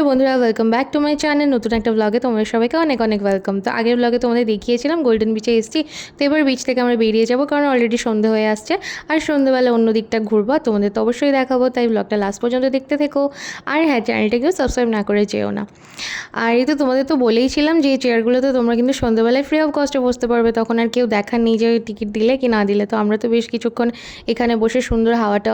Hello বন্ধুরা, welcome back to my channel. নতুন একটা ব্লগে তোমাদের সবাইকে অনেক অনেক ওয়েলকাম। তো আগের ব্লগে তোমাদের দেখিয়েছিলাম গোল্ডেন বিচে এসেছি। তো এবার বিচ থেকে আমরা বেরিয়ে যাবো, কারণ অলরেডি সন্ধে হয়ে আসছে। আর সন্ধ্যেবেলা অন্য দিকটা ঘুরবো, তোমাদের তো অবশ্যই দেখাবো। তাই ব্লগটা লাস্ট পর্যন্ত দেখতে থেকো। আর হ্যাঁ, চ্যানেলটাকেও সাবস্ক্রাইব না করে যেও না। আর এই তো তোমাদের তো বলেইছিলাম যে এই চেয়ারগুলোতে তোমরা কিন্তু সন্ধ্যেবেলায় ফ্রি অফ কস্টে বসতে পারবে। তখন আর কেউ দেখার নেই যে টিকিট দিলে কি না দিলে। তো আমরা তো বেশ কিছুক্ষণ এখানে বসে সুন্দর হাওয়াটা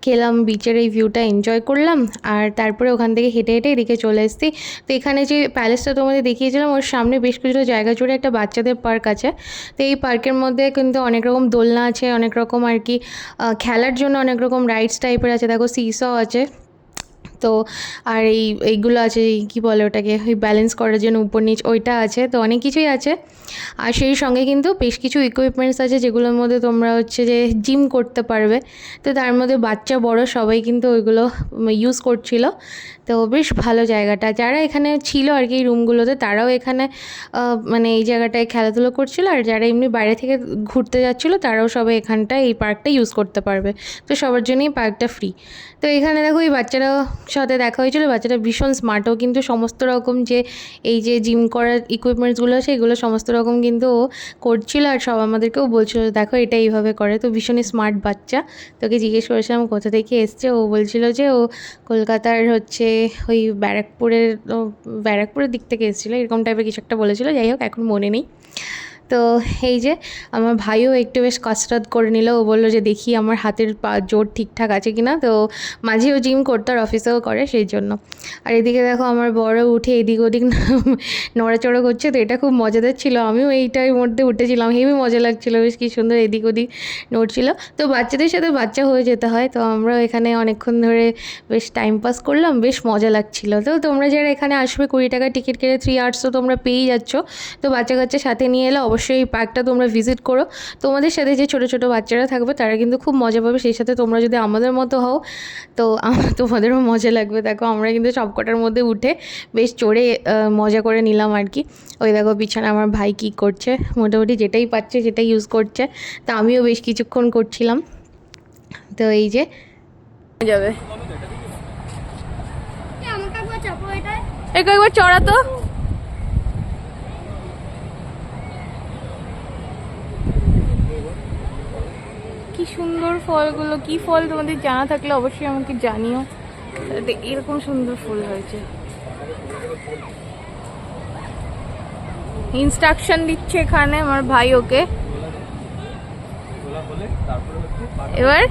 খেলাম, বিচের এই ভিউটা এনজয় করলাম। আর তারপরে ওখান থেকে হেঁটে হেঁটে এদিকে চলে এসেছি। তো এখানে যে প্যালেসটা তোমাদের দেখিয়েছিলাম, ওর সামনে বেশ কিছুটা জায়গা জুড়ে একটা বাচ্চাদের পার্ক আছে। তো এই পার্কের মধ্যে কিন্তু অনেক রকম দোলনা আছে, অনেক রকম আর কি খেলার জন্য অনেক রকম রাইডস টাইপের আছে। দেখো সিসও আছে। তো আর এইগুলো আছে, কি বলে ওটাকে, ওই ব্যালেন্স করার জন্য উপর নিচ ওইটা আছে। তো অনেক কিছুই আছে। আর সেই সঙ্গে কিন্তু বেশ কিছু ইকুইপমেন্টস আছে যেগুলোর মধ্যে তোমরা হচ্ছে যে জিম করতে পারবে। তো তার মধ্যে বাচ্চা বড় সবাই কিন্তু ওইগুলো ইউজ করছিল। তো বেশ ভালো জায়গাটা। যারা এখানে ছিল আর কি এই রুমগুলোতে, তারাও এখানে মানে এই জায়গাটায় খেলাধুলো করছিল। আর যারা এমনি বাইরে থেকে ঘুরতে যাচ্ছিলো, তারাও সবাই এখানটায় এই পার্কটা ইউজ করতে পারবে। তো সবার জন্যই পার্কটা ফ্রি। তো এখানে দেখো এই বাচ্চারা সাথে দেখা হয়েছিল। বাচ্চাটা ভীষণ স্মার্টও, কিন্তু সমস্ত রকম যে এই যে জিম করার ইকুইপমেন্টসগুলো আছে, এগুলো সমস্ত রকম কিন্তু ও করছিল। আর সব আমাদেরকেও বলছিল দেখো এটা এইভাবে করে। তো ভীষণই স্মার্ট বাচ্চা। তোকে জিজ্ঞেস করেছিলাম কোথা থেকে এসছে, ও বলছিল যে ও কলকাতার হচ্ছে ওই ব্যারাকপুরের দিক থেকে এসেছিলো, এরকম টাইপের কিছু একটা বলেছিল। যাই হোক, এখন মনে নেই। তো এই যে আমার ভাইও একটু বেশ কসরত করে নিল। ও বললো যে দেখি আমার হাতের জোর ঠিকঠাক আছে কিনা। তো মাঝেও জিম করতে, আর অফিসেও করে, সেই জন্য। আর এদিকে দেখো আমার বড় উঠে এদিক ওদিক নড়াচড়া করছে। তো এটা খুব মজাদার ছিল। আমিও এইটার মধ্যে উঠেছিলাম, হেবি মজা লাগছিলো, বেশ কি সুন্দর এদিক ওদিক নড়ছিল। তো বাচ্চাদের সাথে বাচ্চা হয়ে যেতে হয়। তো আমরাও এখানে অনেকক্ষণ ধরে বেশ টাইম পাস করলাম, বেশ মজা লাগছিলো। তো তোমরা যারা এখানে আসবে 20 টাকা টিকিট কেটে 3 আওয়ার্স তো তোমরা পেয়েই যাচ্ছ। তো বাচ্চা কাচ্চা সাথে নিয়ে এলে অবশ্যই এই পার্কটা তোমরা ভিজিট করো। তোমাদের সাথে যে ছোটো ছোটো বাচ্চারা থাকবে তারা কিন্তু খুব মজা পাবে। সেই সাথে তোমরা যদি আমাদের মতো হও, তো তোমাদেরও মজা লাগবে। দেখো আমরা কিন্তু সবকটার মধ্যে উঠে বেশ চড়ে মজা করে নিলাম আর কি। ওই দেখো পিছনে আমার ভাই কী করছে, মোটামুটি যেটাই পাচ্ছে সেটাই ইউজ করছে। তা আমিও বেশ কিছুক্ষণ করছিলাম। তো এই যে যাবে একবার চড়া তো। কি সুন্দর ফলগুলো, কি ফল তোমাদের জানা থাকলে অবশ্যই আমাকে জানিও। এরকম সুন্দর ফুল হয়েছে। ইনস্ট্রাকশন দিচ্ছে এখানে আমার ভাই ওকে। এবার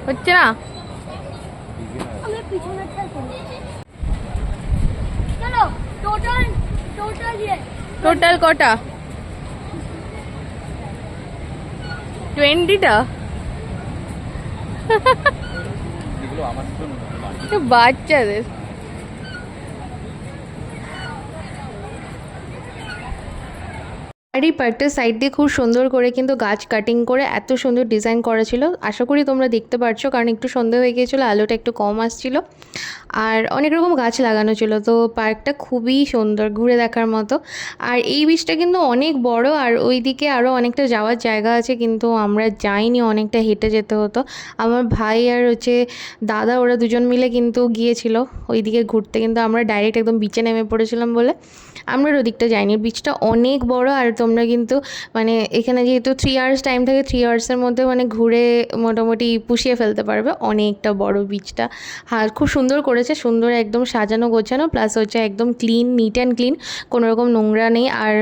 হচ্ছে না। টোটাল কটা? 20টা। বাচ্চাদের আর এই পার্কটার সাইড দিয়ে খুব সুন্দর করে কিন্তু গাছ কাটিং করে এত সুন্দর ডিজাইন করা ছিল। আশা করি তোমরা দেখতে পারছো, কারণ একটু সন্ধ্যা হয়ে গিয়েছিলো, আলোটা একটু কম আসছিল। আর অনেক রকম গাছ লাগানো ছিল। তো পার্কটা খুবই সুন্দর, ঘুরে দেখার মতো। আর এই বিচটা কিন্তু অনেক বড়। আর ওই দিকে আরও অনেকটা যাওয়ার জায়গা আছে, কিন্তু আমরা যাইনি, অনেকটা হেঁটে যেতে হতো। আমার ভাই আর হচ্ছে দাদা, ওরা দুজন মিলে কিন্তু গিয়েছিল ওই দিকে ঘুরতে, কিন্তু আমরা ডাইরেক্ট একদম বিচে নেমে পড়েছিলাম বলে আমরা ওদিকটা যাইনি। বিচটা অনেক বড়। আর তোমরা কিন্তু মানে এখানে যেহেতু 3 আওয়ার্স টাইম থাকে, 3 আওয়ার্সের মধ্যে মানে ঘুরে মোটামুটি পুষিয়ে ফেলতে পারবে। অনেকটা বড় বিচটা। আর খুব সুন্দর করেছে, সুন্দর একদম সাজানো গোছানো, প্লাস হচ্ছে একদম ক্লিন, নিট অ্যান্ড ক্লিন, কোনো রকম নোংরা নেই। আর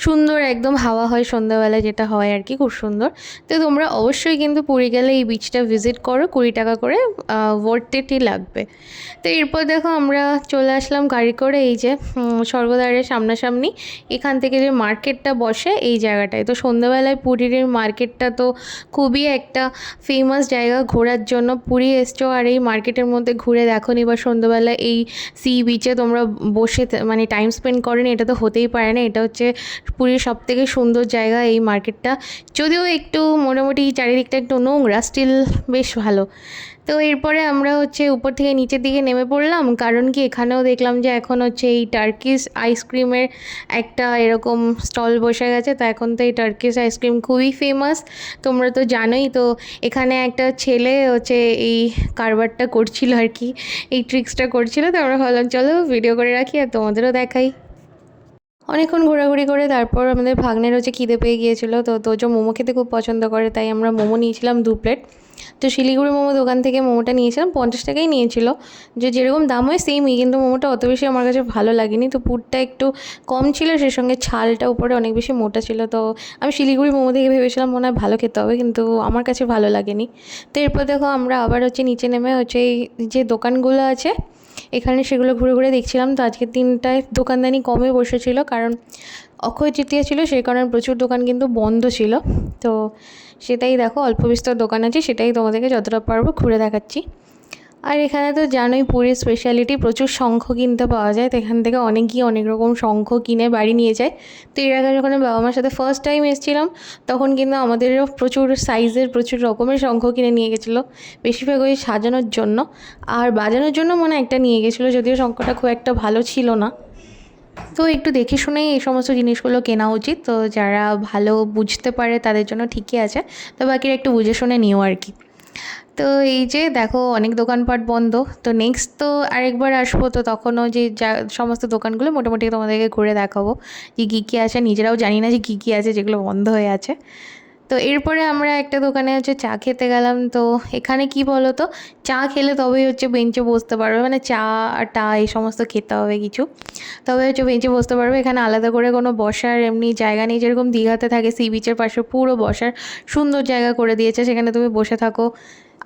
সুন্দর একদম হাওয়া হয় সন্ধ্যাবেলায়, যেটা হয় আর কি, খুব সুন্দর। তো তোমরা অবশ্যই কিন্তু পুরী গেলে এই বিচটা ভিজিট করো। 20 টাকা করে ওয়ার্থ ইটই লাগবে। তো এরপর দেখো আমরা চলে আসলাম গাড়ি করে এই যে স্বর্গদ্বারের সামনে। সামনাসামনি এখান থেকে যে মার্কেটটা বসে এই জায়গাটায়। তো সন্ধ্যাবেলায় পুরীর এই মার্কেটটা তো খুবই একটা ফেমাস জায়গা ঘোরার জন্য। পুরী এসছো আর এই মার্কেটের মধ্যে ঘুরে দেখোনি বা সন্ধ্যাবেলা এই সি বিচে তোমরা বসে মানে টাইম স্পেন্ড করোনি, এটা তো হতেই পারে না। এটা হচ্ছে পুরীর সবথেকে সুন্দর জায়গা এই মার্কেটটা। যদিও একটু মোটামুটি চারিদিকটা একটু নোংরা, স্টিল বেশ ভালো। তো এরপরে আমরা হচ্ছে উপর থেকে নিচের দিকে নেমে পড়লাম, কারণ কি এখানেও দেখলাম যে এখন হচ্ছে এই টার্কিশ আইসক্রিমের একটা এরকম স্টল বসে গেছে। তো এখন তো এই টার্কিশ আইসক্রিম খুবই ফেমাস, তোমরা তো জানোই। তো এখানে একটা ছেলে হচ্ছে এই কারবারটা করছিল আর কি, এই ট্রিক্সটা করছিল। তো আমরা ভাবলাম চলো ভিডিও করে রাখি আর তোমাদেরও দেখাই। অনেকক্ষণ ঘোরাঘুরি করে তারপর আমাদের ভাগ্নের হচ্ছে খিদে পেয়ে গিয়েছিলো। তো তোজো মোমো খেতে খুব পছন্দ করে, তাই আমরা মোমো নিয়েছিলাম 2 প্লেট। তো শিলিগুড়ি মোমো দোকান থেকে মোমোটা নিয়েছিলাম, 50 টাকাই নিয়েছিল, যে যেরকম দাম হয় সেমই, কিন্তু মোমোটা অত বেশি আমার কাছে ভালো লাগেনি। তো পুরটা একটু কম ছিল, সেই সঙ্গে ছালটা উপরে অনেক বেশি মোটা ছিল। তো আমি শিলিগুড়ি মোমো থেকে ভেবেছিলাম মনে হয় ভালো খেতে হবে, কিন্তু আমার কাছে ভালো লাগেনি। তো এরপর দেখো আমরা আবার হচ্ছে নিচে নেমে হচ্ছে এই যে দোকানগুলো আছে এখানে সেগুলো ঘুরে ঘুরে দেখছিলাম। তো আজকের দিনটায় দোকানদানি কমে বসেছিল, কারণ অক্ষয় তৃতীয়া ছিল, সেই কারণে প্রচুর দোকান কিন্তু বন্ধ ছিল। তো সেটাই দেখো, অল্প বিস্তর দোকান আছে, সেটাই তোমাদেরকে যতটা পারবো ঘুরে দেখাচ্ছি। আর এখানে তো জানোই পুরীর স্পেশালিটি, প্রচুর শঙ্খ কিনতে পাওয়া যায়। তো এখান থেকে অনেকেই অনেক রকম শঙ্খ কিনে বাড়ি নিয়ে যায়। তো এর আগে যখন আমি বাবা মার সাথে ফার্স্ট টাইম এসেছিলাম তখন কিন্তু আমাদেরও প্রচুর সাইজের প্রচুর রকমের শঙ্খ কিনে নিয়ে গেছিলো, বেশিরভাগ ওই সাজানোর জন্য। আর বাজানোর জন্য মনে একটা নিয়ে গেছিলো, যদিও শঙ্খটা খুব একটা ভালো ছিল না। তো একটু দেখে শুনেই এই সমস্ত জিনিসগুলো কেনা উচিত। তো যারা ভালো বুঝতে পারে তাদের জন্য ঠিকই আছে, তো বাকিরা একটু বুঝে শুনে নিও আর কি। তো এই যে দেখো অনেক দোকানপাট বন্ধ। তো নেক্সট তো আরেকবার আসবো, তো তখনও যে যা সমস্ত দোকানগুলো মোটামুটি তোমাদেরকে ঘুরে দেখাবো যে কী কী আছে। নিজেরাও জানি না যে কী কী আছে যেগুলো বন্ধ হয়ে আছে। তো এরপরে আমরা একটা দোকানে হচ্ছে চা খেতে গেলাম। তো এখানে কি বলো তো, চা খেলে তবেই হচ্ছে বেঞ্চে বসতে পারবে, মানে চা টা এই সমস্ত খেতে হবে কিছু, তবে হচ্ছে বেঞ্চে বসতে পারবে। এখানে আলাদা করে কোনো বসার এমনি জায়গা নেই, যেরকম দীঘাতে থাকে সি বিচের পাশে পুরো বসার সুন্দর জায়গা করে দিয়েছে, সেখানে তুমি বসে থাকো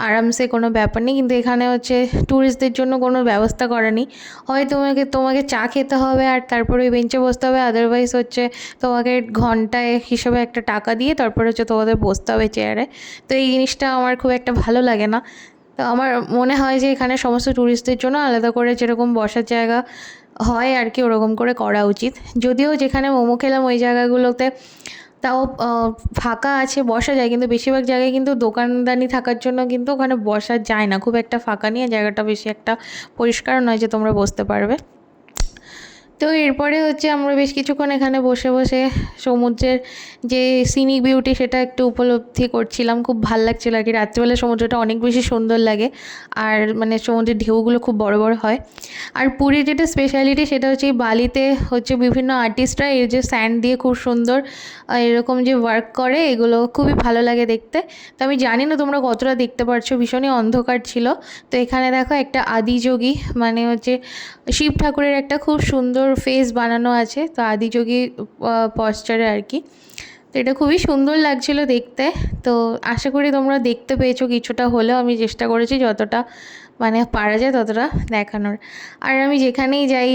আরামসে, কোনো ব্যাপার নেই। কিন্তু এখানে হচ্ছে ট্যুরিস্টদের জন্য কোনো ব্যবস্থা করা নেই। হয় তোমাকে চা খেতে হবে আর তারপরে ওই বেঞ্চে বসতে হবে, আদারওয়াইজ হচ্ছে তোমাকে ঘন্টায় হিসেবে একটা টাকা দিয়ে তারপরে হচ্ছে তোমাদের বসতে হবে চেয়ারে। তো এই জিনিসটা আমার খুব একটা ভালো লাগে না। তো আমার মনে হয় যে এখানে সমস্ত ট্যুরিস্টদের জন্য আলাদা করে যেরকম বসার জায়গা হয় আর কি, ওরকম করে করা উচিত। যদিও যেখানে মোমো খেলাম ওই জায়গাগুলোতে তাও ফাঁকা আছে, বসা যায়, কিন্তু বেশিরভাগ জায়গায় কিন্তু দোকানদানি থাকার জন্য কিন্তু ওখানে বসা যায় না, খুব একটা ফাঁকা নিয়ে জায়গাটা বেশি একটা পরিষ্কার নয় যে তোমরা বসতে পারবে। তো এরপরে হচ্ছে আমরা বেশ কিছুক্ষণ এখানে বসে বসে সমুদ্রের যে সিনিক বিউটি সেটা একটু উপলব্ধি করছিলাম, খুব ভাল লাগছিলো আর কি। রাত্রিবেলা সমুদ্রটা অনেক বেশি সুন্দর লাগে, আর মানে সমুদ্রের ঢেউগুলো খুব বড় বড় হয়। আর পুরীর যেটা স্পেশালিটি সেটা হচ্ছে এই বালিতে হচ্ছে বিভিন্ন আর্টিস্টরা এই যে স্যান্ড দিয়ে খুব সুন্দর এরকম যে ওয়ার্ক করে, এগুলো খুবই ভালো লাগে দেখতে। তো আমি জানি না তোমরা কতটা দেখতে পারছো, ভীষণই অন্ধকার ছিল। তো এখানে দেখো একটা আদিযোগী মানে হচ্ছে শিব ঠাকুরের একটা খুব সুন্দর ফেস বানানো আছে, তো আদিযোগী পশ্চারে আর কি। তো এটা খুবই সুন্দর লাগছিল দেখতে। তো আশা করি তোমরা দেখতে পেয়েছো কিছুটা হলেও, আমি চেষ্টা করেছি যতটা মানে পারা যায় ততটা দেখানোর। আর আমি যেখানেই যাই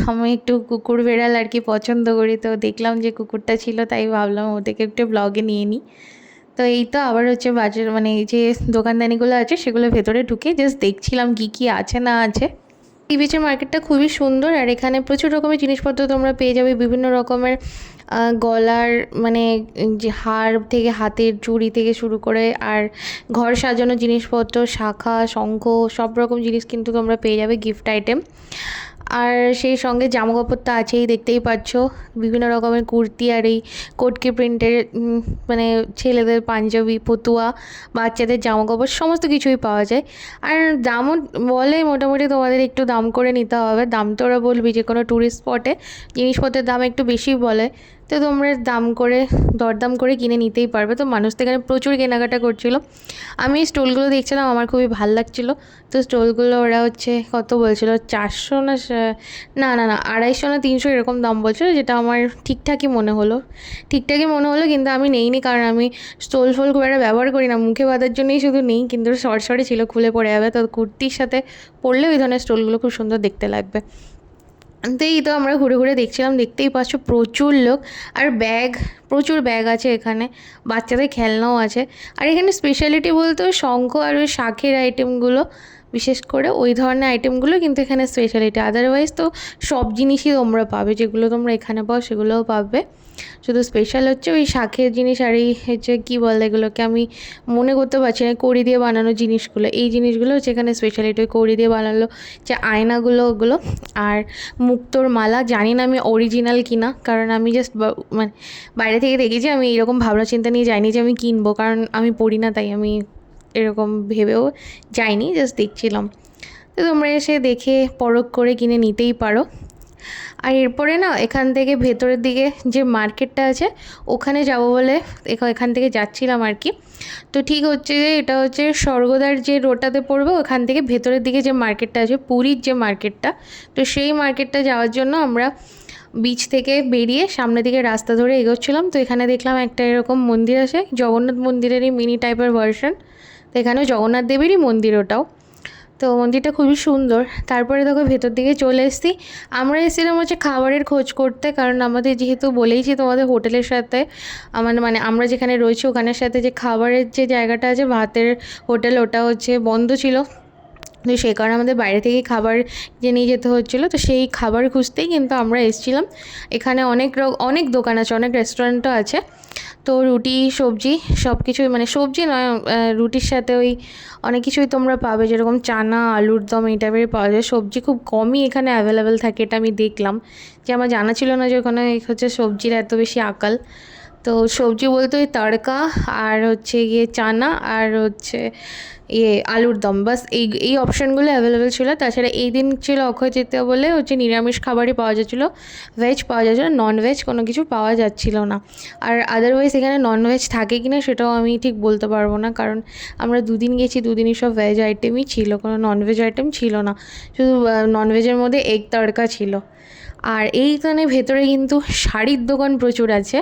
আমি একটু কুকুর বেড়াল আর কি পছন্দ করি। তো দেখলাম যে কুকুরটা ছিল, তাই ভাবলাম ওদেরকে একটু ব্লগে নিয়ে নিই। তো এই তো আবার হচ্ছে বাজার মানে এই যে দোকানদানিগুলো আছে সেগুলো ভেতরে ঢুকে জাস্ট দেখছিলাম কী কী আছে না আছে। এই বিচের মার্কেটটা খুবই সুন্দর, আর এখানে প্রচুর রকমের জিনিসপত্র তোমরা পেয়ে যাবে, বিভিন্ন রকমের গলার মানে যে হার থেকে হাতের চুড়ি থেকে শুরু করে আর ঘর সাজানোর জিনিসপত্র, শাঁখা শঙ্খ সব রকম জিনিস কিন্তু তোমরা পেয়ে যাবে, গিফট আইটেম। আর সেই সঙ্গে জামাকাপড় তো আছেই, দেখতেই পাচ্ছ বিভিন্ন রকমের কুর্তি আর এই কটকি প্রিন্টের মানে ছেলেদের পাঞ্জাবি, ফতুয়া, বাচ্চাদের জামাকাপড় সমস্ত কিছুই পাওয়া যায়। আর দামও বলে মোটামুটি তোমাদের একটু দাম করে নিতে হবে, দাম তো ওরা বলবি যে কোনো ট্যুরিস্ট স্পটে জিনিসপত্রের দাম একটু বেশি বলে, তো তোমরা দাম করে দরদাম করে কিনে নিতেই পারবে। তো মানুষ তো এখানে প্রচুর কেনাকাটা করছিলো, আমি স্টলগুলো দেখছিলাম আমার খুবই ভাল লাগছিলো। তো স্টলগুলো ওরা হচ্ছে কত বলছিলো 400 না না না না 250 না 300 এরকম দাম বলছিলো, যেটা আমার ঠিকঠাকই মনে হলো কিন্তু আমি নেইনি, কারণ আমি স্টোল ফোল খুব একটা ব্যবহার করি না, মুখে বাঁধার জন্যই শুধু নেই। কিন্তু শর্ট ছিল, খুলে পড়ে যাবে, তো কুর্তির সাথে পরলে ওই ধরনের স্টোলগুলো খুব সুন্দর দেখতে লাগবে। তো এই তো আমরা ঘুরে ঘুরে দেখছিলাম, দেখতেই পাচ্ছ প্রচুর লোক আর ব্যাগ, প্রচুর ব্যাগ আছে এখানে, বাচ্চাদের খেলনাও আছে। আর এখানে স্পেশালিটি বলতে ওই শঙ্খ আর ওই শাঁখের আইটেমগুলো, বিশেষ করে ওই ধরনের আইটেমগুলো কিন্তু এখানে স্পেশালিটি। আদারওয়াইজ তো সব জিনিসই তোমরা পাবে, যেগুলো তোমরা এখানে পাও সেগুলোও পাবে। শুধু স্পেশাল হচ্ছে ওই শাঁখের জিনিস আর এই হচ্ছে কী বলে এগুলোকে, আমি মনে করতে পারছি না, কড়ি দিয়ে বানানো জিনিসগুলো, এই জিনিসগুলো হচ্ছে এখানে স্পেশালিটি। ওই কড়ি দিয়ে বানালো যে আয়নাগুলো ওগুলো, আর মুক্তোর মালা। জানি না আমি অরিজিনাল কিনা, কারণ আমি জাস্ট মানে বাইরে থেকে দেখেছি, আমি এরকম ভাবনা চিন্তা নিয়ে যাইনি যে আমি কিনবো, কারণ আমি পড়ি না, তাই আমি এরকম ভেবেও যাইনি, জাস্ট দেখছিলাম। তো তোমরা এসে দেখে পরখ করে কিনে নিতেই পারো। আর এরপরে না এখান থেকে ভেতরের দিকে যে মার্কেটটা আছে ওখানে যাব বলে এখান থেকে যাচ্ছিলাম আর কি। তো ঠিক হচ্ছে যে এটা হচ্ছে স্বর্গদ্বার যে রোডটাতে পড়বে, ওখান থেকে ভেতরের দিকে যে মার্কেটটা আছে, পুরীর যে মার্কেটটা, তো সেই মার্কেটটা যাওয়ার জন্য আমরা বিচ থেকে বেরিয়ে সামনের দিকে রাস্তা ধরে এগোচ্ছিলাম। তো এখানে দেখলাম একটা এরকম মন্দির আছে, জগন্নাথ মন্দিরেরই মিনি টাইপের ভার্সন। তো এখানেও জগন্নাথ দেবেরই মন্দির ওটাও। তো মন্দিরটা খুবই সুন্দর। তারপরে দেখো ভেতর দিকে চলে এসেছি। আমরা এসেছিলাম হচ্ছে খাবারের খোঁজ করতে, কারণ আমাদের যেহেতু বলেইছি তোমাদের হোটেলের সাথে, আমার মানে আমরা যেখানে রয়েছি ওখানের সাথে যে খাবারের যে জায়গাটা আছে, ভাতের হোটেল, ওটা হচ্ছে বন্ধ ছিল। তো সেই কারণে আমাদের বাইরে থেকেই খাবার যে নিয়ে যেতে হচ্ছিলো। তো সেই খাবার খুঁজতেই কিন্তু আমরা এসেছিলাম। এখানে অনেক দোকান আছে, অনেক রেস্টুরেন্টও আছে। তো রুটি সবজি সব কিছুই, মানে সবজি নয়, রুটির সাথে ওই অনেক কিছুই তোমরা পাবে, যেরকম চানা, আলুর দম, এই টাইপের পাওয়া যায়। সবজি খুব কমই এখানে অ্যাভেলেবেল থাকে, এটা আমি দেখলাম, যে আমার জানা ছিল না যে ওখানে হচ্ছে সবজির এত বেশি আকাল। তো সবজি বলতে ওই তড়কা আর হচ্ছে গিয়ে চানা আর হচ্ছে আলুর দম, বাস এই অপশানগুলো অ্যাভেলেবেল ছিল। তাছাড়া এই দিন ছিল অক্ষয় তৃতীয়া বলে হচ্ছে নিরামিষ খাবারই পাওয়া যাচ্ছিলো, ভেজ পাওয়া যাচ্ছিলো, নন ভেজ কোনো কিছু পাওয়া যাচ্ছিল না। আর আদারওয়াইজ এখানে নন ভেজ থাকে কি না সেটাও আমি ঠিক বলতে পারবো না, কারণ আমরা দুদিন গেছি, দুদিনই সব ভেজ আইটেমই ছিল, কোনো নন ভেজ আইটেম ছিল না। শুধু নন ভেজের মধ্যে এগ তড়কা ছিল। আর এইখানে ভেতরে কিন্তু শাড়ির দোকান প্রচুর আছে।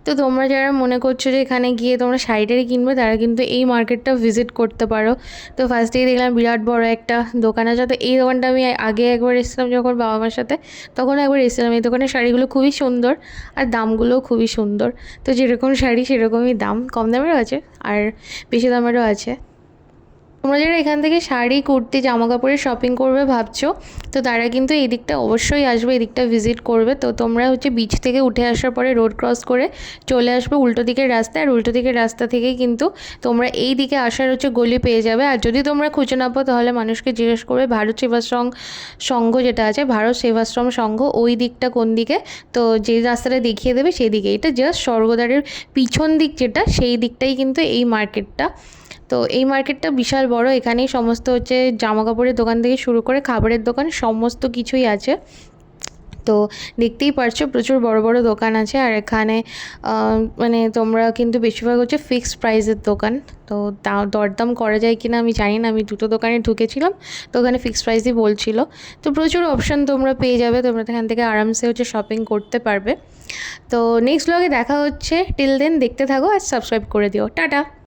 তো তোমরা যারা মনে করছো যে এখানে গিয়ে তোমরা শাড়ি কিনবে, তারা কিন্তু এই মার্কেটটা ভিজিট করতে পারো। তো ফার্স্টেই দেখলাম বিরাট বড় একটা দোকান আছে। তো এই দোকানটা আমি আগে একবার এসেছিলাম যখন বাবা মার সাথে, তখন একবার এসেছিলাম। এই দোকানের শাড়িগুলো খুবই সুন্দর আর দামগুলোও খুবই সুন্দর। তো যেরকম শাড়ি সেরকমই দাম, কম দামেরও আছে আর বেশি দামেরও আছে। তোমরা যারা এখান থেকে শাড়ি, কুর্তি, জামা কাপড়ের শপিং করবে ভাবছো, তো তারা কিন্তু এই দিকটা অবশ্যই আসবে, এই দিকটা ভিজিট করবে। তো তোমরা হচ্ছে বিচ থেকে উঠে আসার পরে রোড ক্রস করে চলে আসবে উল্টো দিকের রাস্তায়, আর উল্টো দিকের রাস্তা থেকেই কিন্তু তোমরা এই দিকে আসার হচ্ছে গলি পেয়ে যাবে। আর যদি তোমরা খুঁজে না পাও তাহলে মানুষকে জিজ্ঞেস করবে ভারত সেবাশ্রম সংঘ যেটা আছে, ভারত সেবাশ্রম সংঘ, ওই দিকটা কোন দিকে, তো যে রাস্তাটা দেখিয়ে দেবে সেই দিকে। এটা জাস্ট স্বর্গদ্বারের পিছন দিক যেটা, সেই দিকটাই কিন্তু এই মার্কেটটা। তো এই মার্কেটটা বিশাল বড়, এখানেই সমস্ত হচ্ছে জামা কাপড়ের দোকান থেকে শুরু করে খাবারের দোকান সমস্ত কিছুই আছে। তো দেখতেই পারছো প্রচুর বড় বড় দোকান আছে। আর এখানে মানে তোমরা কিন্তু বেশিরভাগ হচ্ছে ফিক্সড প্রাইসের দোকান। তো দরদাম করা যায় কি না আমি জানি না, আমি দুটো দোকানে ঢুকেছিলাম, তো ওখানে ফিক্সড প্রাইসই বলছিল। তো প্রচুর অপশান তোমরা পেয়ে যাবে, তোমরা এখান থেকে আরামসে হচ্ছে শপিং করতে পারবে। তো নেক্সট ব্লগে দেখা হচ্ছে, টিল দেন দেখতে থাকো আর সাবস্ক্রাইব করে দিও। টাটা।